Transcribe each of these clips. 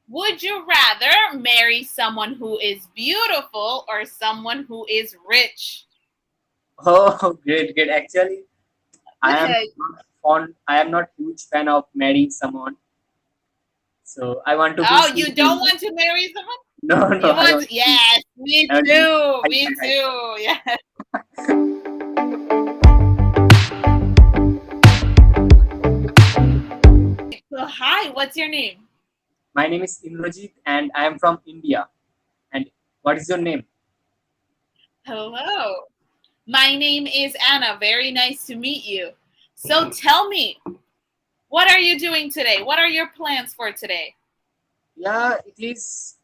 Would you rather marry someone who is beautiful or someone who is rich? Oh, great, great. Actually, I am Okay. not fond. I am not huge fan of marrying someone. So I want to be Oh, you don't single. want to marry someone? No, no, You I want don't. to? Yes, me I want to be. too. I, Me I, too. Yeah. So, hi, what's your name? my name is Indrajit, and I am from India. And what is your name? Hello. My name is Anna. Very nice to meet you. So, tell me, what are you doing today? What are your plans for today? Yeah, it is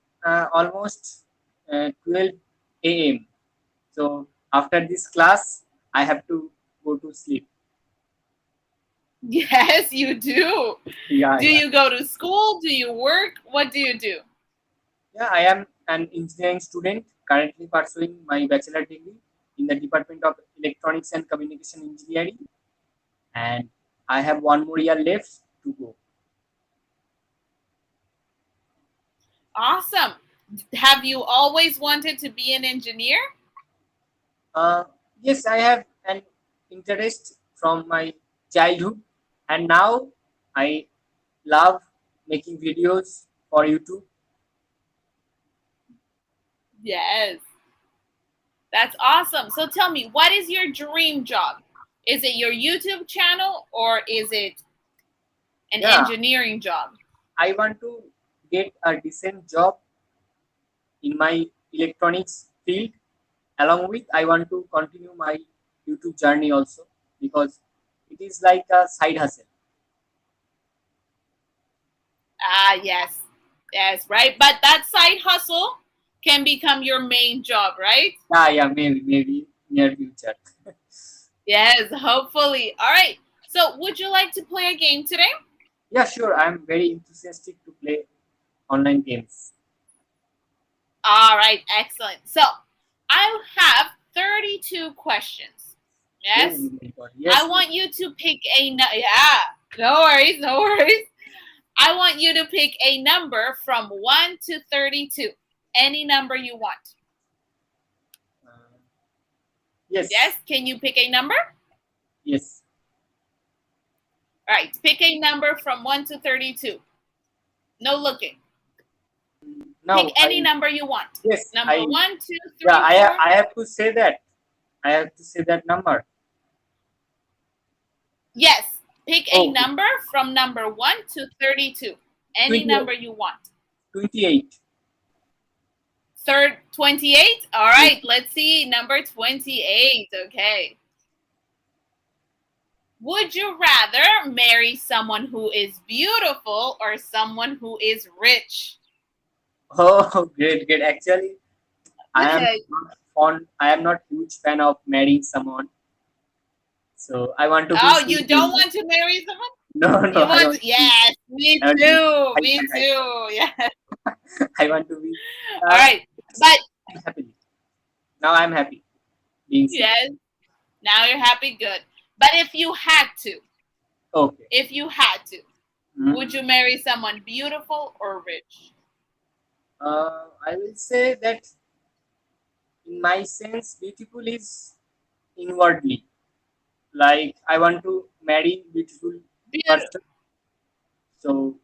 almost 12 a.m. So after this class, I have to go to sleep. Yes, you do. Yeah, Do yeah. you go to school? Do you work? What do you do? Yeah, I am an engineering student currently pursuing my bachelor degree in the Department of Electronics and Communication Engineering, and I have one more year left to go. Awesome. Have you always wanted to be an engineer? Uh, yes, I have an interest from my childhood, and now I love making videos for YouTube. Yes. That's awesome. So tell me, what is your dream job? Is it your YouTube channel or is it an Yeah, engineering job? I want to get a decent job in my electronics field. Along with, I want to continue my YouTube journey also because it is like a side hustle. Ah, yes. Yes, right? But that side hustle can become your main job, right? Yeah, yeah, maybe near future. Yes, hopefully. All right. So, would you like to play a game today? Yeah, sure. I'm very enthusiastic to play online games. All right, excellent. So, I have 32 questions. Oh Yes? my God. I Yes, yes. want you to pick yeah. No worries, no worries. I want you to pick a number from 1 to 32. Any number you want. Uh, yes, Yes? Can you pick a number? yes. All right, pick a number from 1 to 32. No looking. Pick Now any number you want. yes, Number one, two, yeah, three, four. I have to say that. I have to say that number. Yes, pick a Okay, number from number 1 to 32. Any 28. number you want. 28. Third, 28. All Yes. right, let's see. Number 28. Okay. Would you rather marry someone who is beautiful or someone who is rich? Oh, great, great. Actually, I am Okay. not fond. I am not huge fan of marrying someone. So I want to be Oh, you don't single. want to marry someone? No, no, You I want want to? to be. Yes, me I want to be. too. I, Me I, too. Yeah. I want to be. All Uh, right. But happily. Now I'm happy being single. yes, now you're happy. Good. But Okay. if you had to, would Mhm. you marry someone beautiful or rich? I will say that in my sense, beautiful is inwardly. Like I want to marry beautiful Beautiful. person. So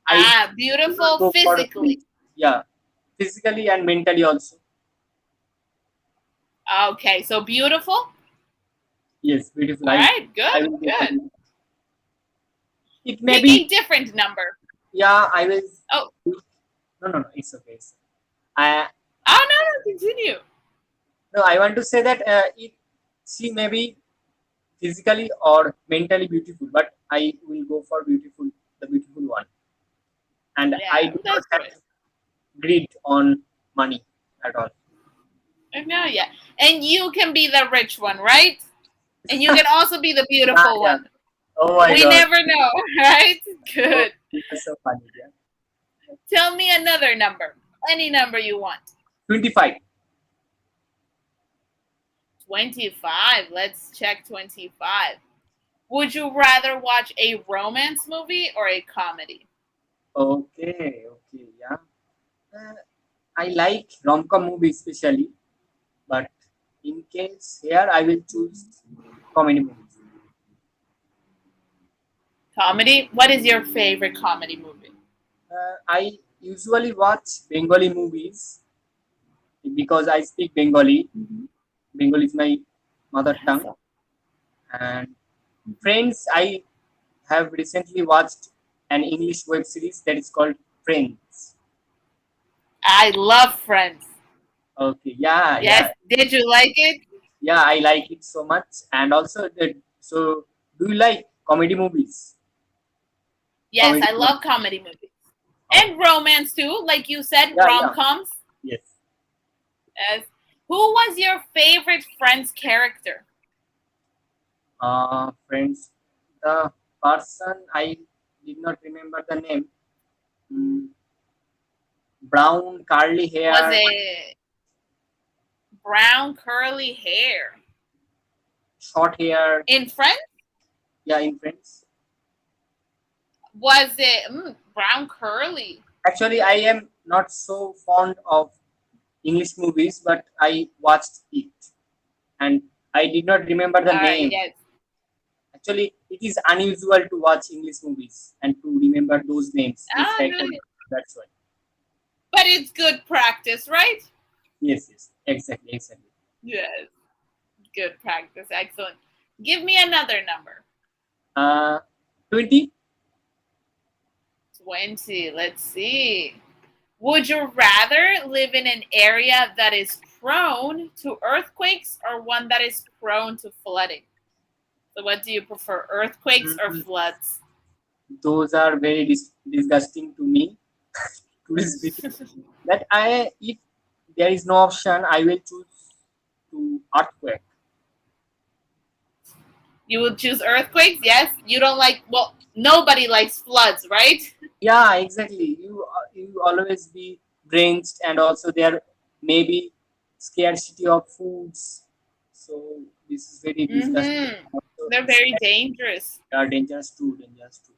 I do not Beautiful go for physically. yeah, physically and mentally also. Okay, so beautiful. Yes, beautiful. All right, I good, will go for good. beautiful. It may Pick be a different number. yeah. I will. Oh, No, no, no. It's okay. I oh no, no, continue. no. I want to say that she may be physically or mentally beautiful, but I will go for the beautiful one, and I Yeah, do not that's have good. greed on money at all. No, yeah, and you can be the rich one, right? And you can also be the Yeah, beautiful yeah. one. Oh my We God. never know, right? Oh, Good. that's so funny. Yeah. Tell me another number. Any number you want. 25. 25. Let's check 25. Would you rather watch a romance movie or a comedy? Okay. Okay, yeah. Uh, I like rom-com movies especially, but in case here I will choose comedy movies. Comedy? What is your favorite comedy movie? I usually watch Bengali movies because I speak Bengali. Mm-hmm. Bengali is my mother tongue. Awesome. And Friends, I have recently watched an English web series that is called Friends. I love Friends. Okay, yeah, Yes. yeah, Did you like it? yeah. I like it so much, and also so. Do you like comedy movies? Yes, Comedy I movies. love comedy movies. Oh, And romance too, like you said, yeah, rom yeah. coms. Yes. Yes. Who was your favorite Friends character? Friends. The person I did not remember the name. Mm, brown curly Was hair, it brown curly hair? short hair. In Friends? Yeah, in Friends. Was it brown curly? Actually, I am not so fond of English movies, but I watched it and I did not remember the All right, name. yes. Actually, it is unusual to watch English movies and to remember those names, those Ah, characters. no, That's why. but it's good practice, right? Yes, yes, exactly, exactly. Yes, good practice. Excellent. Give me another number. Uh, 20. 20. Let's see. Would you rather live in an area that is prone to earthquakes or one that is prone to flooding? So, what do you prefer, earthquakes or Mm, floods? those are very disgusting to me. To this video. That I, if there is no option, I will choose to earthquake. You would choose earthquakes? Yes. You don't like, well, nobody likes floods, right? Yeah, exactly. You always be drenched, and also there may be scarcity of foods. So this is very disgusting. Mm-hmm. Also, They're very snakes dangerous. are dangerous too, dangerous too.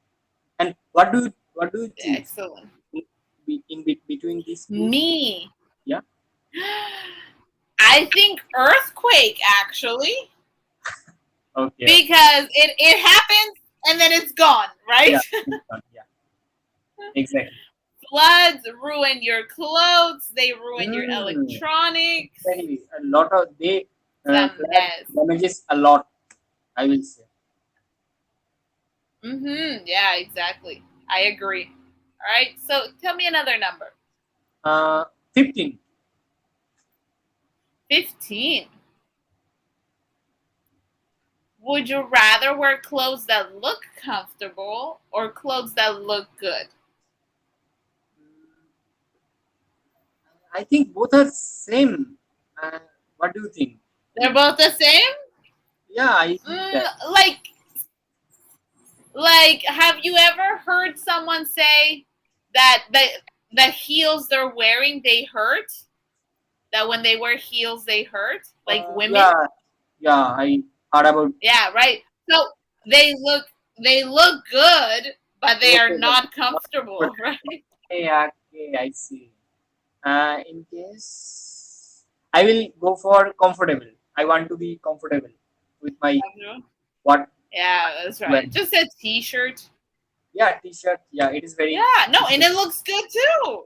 And what do you choose Excellent. between these two? Me. Yeah. I think earthquake, actually, Okay. Okay. because it happens and then it's gone, right? Yeah. Yeah. Exactly. Floods ruin your clothes, they ruin your Mm, electronics. exactly. A lot of they It's a flood mess. damages a lot. I will say. Mm-hmm. Yeah, exactly. I agree. All right. So tell me another number. 15. 15. Would you rather wear clothes that look comfortable or clothes that look good? I think both are same. Uh, what do you think? They're both the same? Yeah, I think Mm, that. like have you ever heard someone say that the heels they're wearing they hurt? That when they wear heels they hurt? Like women? Yeah, yeah, I heard about Yeah, right. So they look they look good, but they both are of them. not comfortable, right? Yeah, okay, I see. In case I will go for comfortable. I want to be comfortable with my what Yeah, that's well. right. Just a t-shirt. Yeah, t-shirt. Yeah, it is very. Yeah, no, and it looks good too.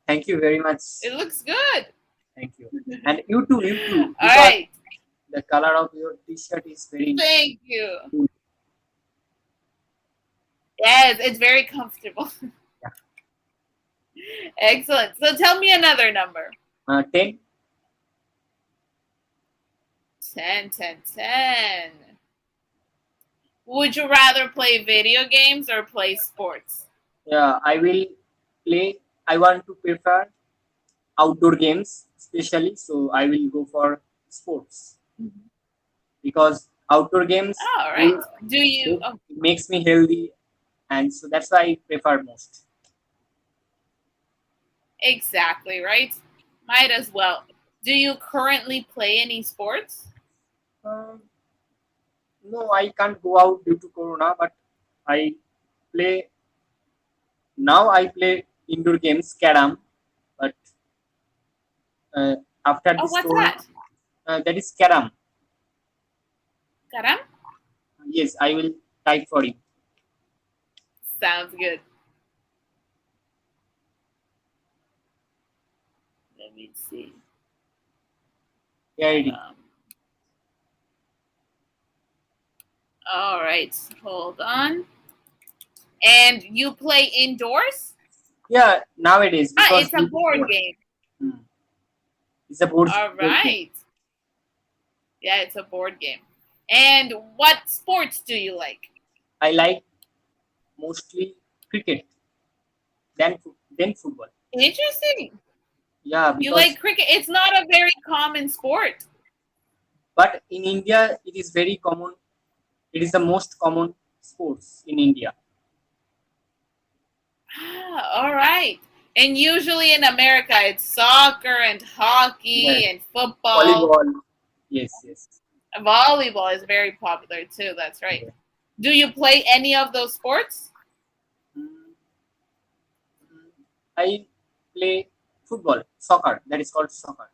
Thank you very much. It looks good. Thank you. And you too, All because right. the color of your t-shirt is very Thank you. cool. Yes, it's very comfortable. Yeah. Excellent. So tell me another number. 10. 10, 10, 10. Would you rather play video games or play sports? Yeah, I will play. I want to prefer outdoor games, especially. So I will go for sports because outdoor games All right. will Do you? it Oh, makes me healthy, and so that's why I prefer most. exactly, right? Might as well. Do you currently play any sports? Um, no, I can't go out due to Corona, but I play now. I play indoor games, carom, but uh, after Oh, this what's tournament, that? that is carom. Karam? Yes, I will type for you. Sounds good. Let me see. Here it is. All right, hold on. And you play indoors? Yeah, nowadays Ah, because it's a board game. Hmm. It's a board, All board game. right. Yeah, it's a board game. And what sports do you like? I like mostly cricket than football. Interesting. Yeah, You because like cricket. It's not a very common sport. but in India it is very common. It is the most common sports in India. Ah, all right. And usually in America, it's soccer and hockey Yes, and football. volleyball. Yes, yes. Volleyball is very popular too. That's right. Yeah. Do you play any of those sports? Mm, I play football, soccer. That is called soccer.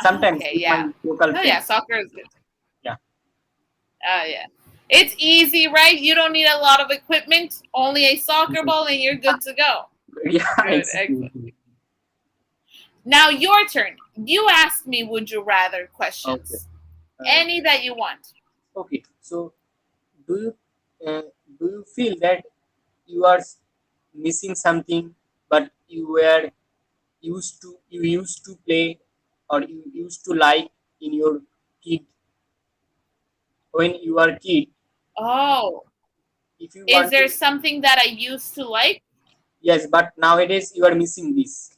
Sometimes Okay, with my yeah. local Oh yeah, friends. soccer is good. Yeah. Oh yeah. It's easy, right? You don't need a lot of equipment, only a soccer ball, and you're good to go. Yeah, Good, excellent. exactly. Now your turn. You ask me would you rather Okay. questions. Any that you want. Okay. So, do you uh, do you feel that you are missing something, but you used to play or you used to like in your kid when you are kid? Oh, If you is want there to, something that I used to like? yes, but nowadays you are missing this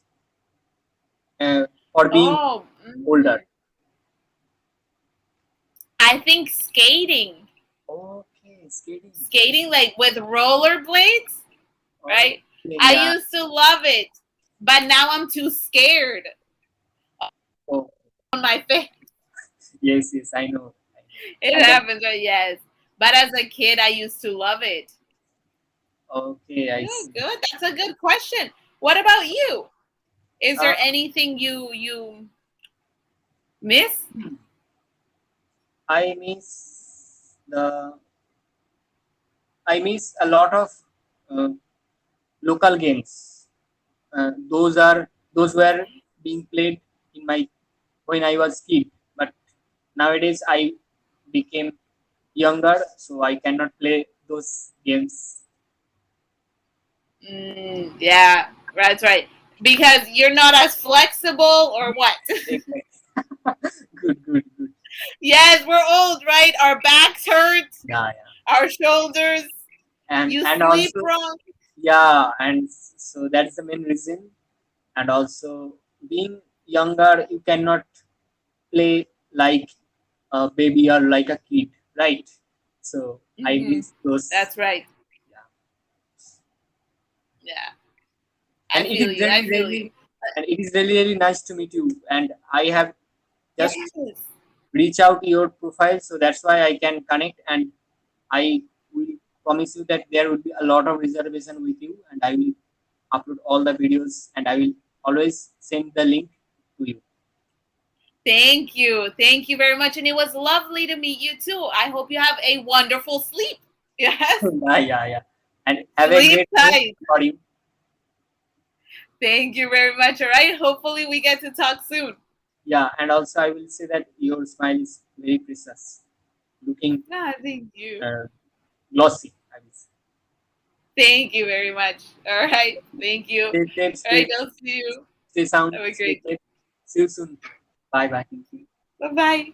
for being Oh, older. I think skating. Okay, skating. Skating like with rollerblades, right? Okay, I yeah. used to love it, but now I'm too scared Oh, on my face. yes, yes, I know. I know. It And then, happens, right? Yes. But as a kid, I used to love it. okay, I Good, see. good. That's a good question. What about you? Is Uh, there anything you miss? I miss the I miss a lot of uh, local games. Those were being played in my when I was kid, but nowadays I became younger, so I cannot play those games. Yeah, that's right. Because you're not as flexible, or what? Exactly. Good, good, good. Yes, we're old, right? Our backs hurt, Yeah, yeah. our shoulders. You And sleep also wrong. yeah, and so that's the main reason. And also being younger, you cannot play like a baby or like a kid, right? So I Hmm. miss those. That's right. Yeah. Yeah, And I it feel is you. I feel you. and it is really, really nice to meet you. And I have just Yes. reach out your profile, so that's why I can connect. And I will promise you that there will be a lot of reservation with you, and I will upload all the videos, and I will always send the link to you. Thank you. Thank you very much. And it was lovely to meet you too. I hope you have a wonderful sleep. Yes. Yeah, yeah, yeah. And have a Sleep great day tight. for you. Thank you very much. All right. Hopefully, we get to talk soon. Yeah, and also I will say that your smile is very precious, looking Ah, thank you. uh, glossy. I will say. Thank you very much. All right. Thank you. Stay safe, All right. I'll see you. stay sound, Have a stay great day. safe. See you soon. Bye bye. Bye bye.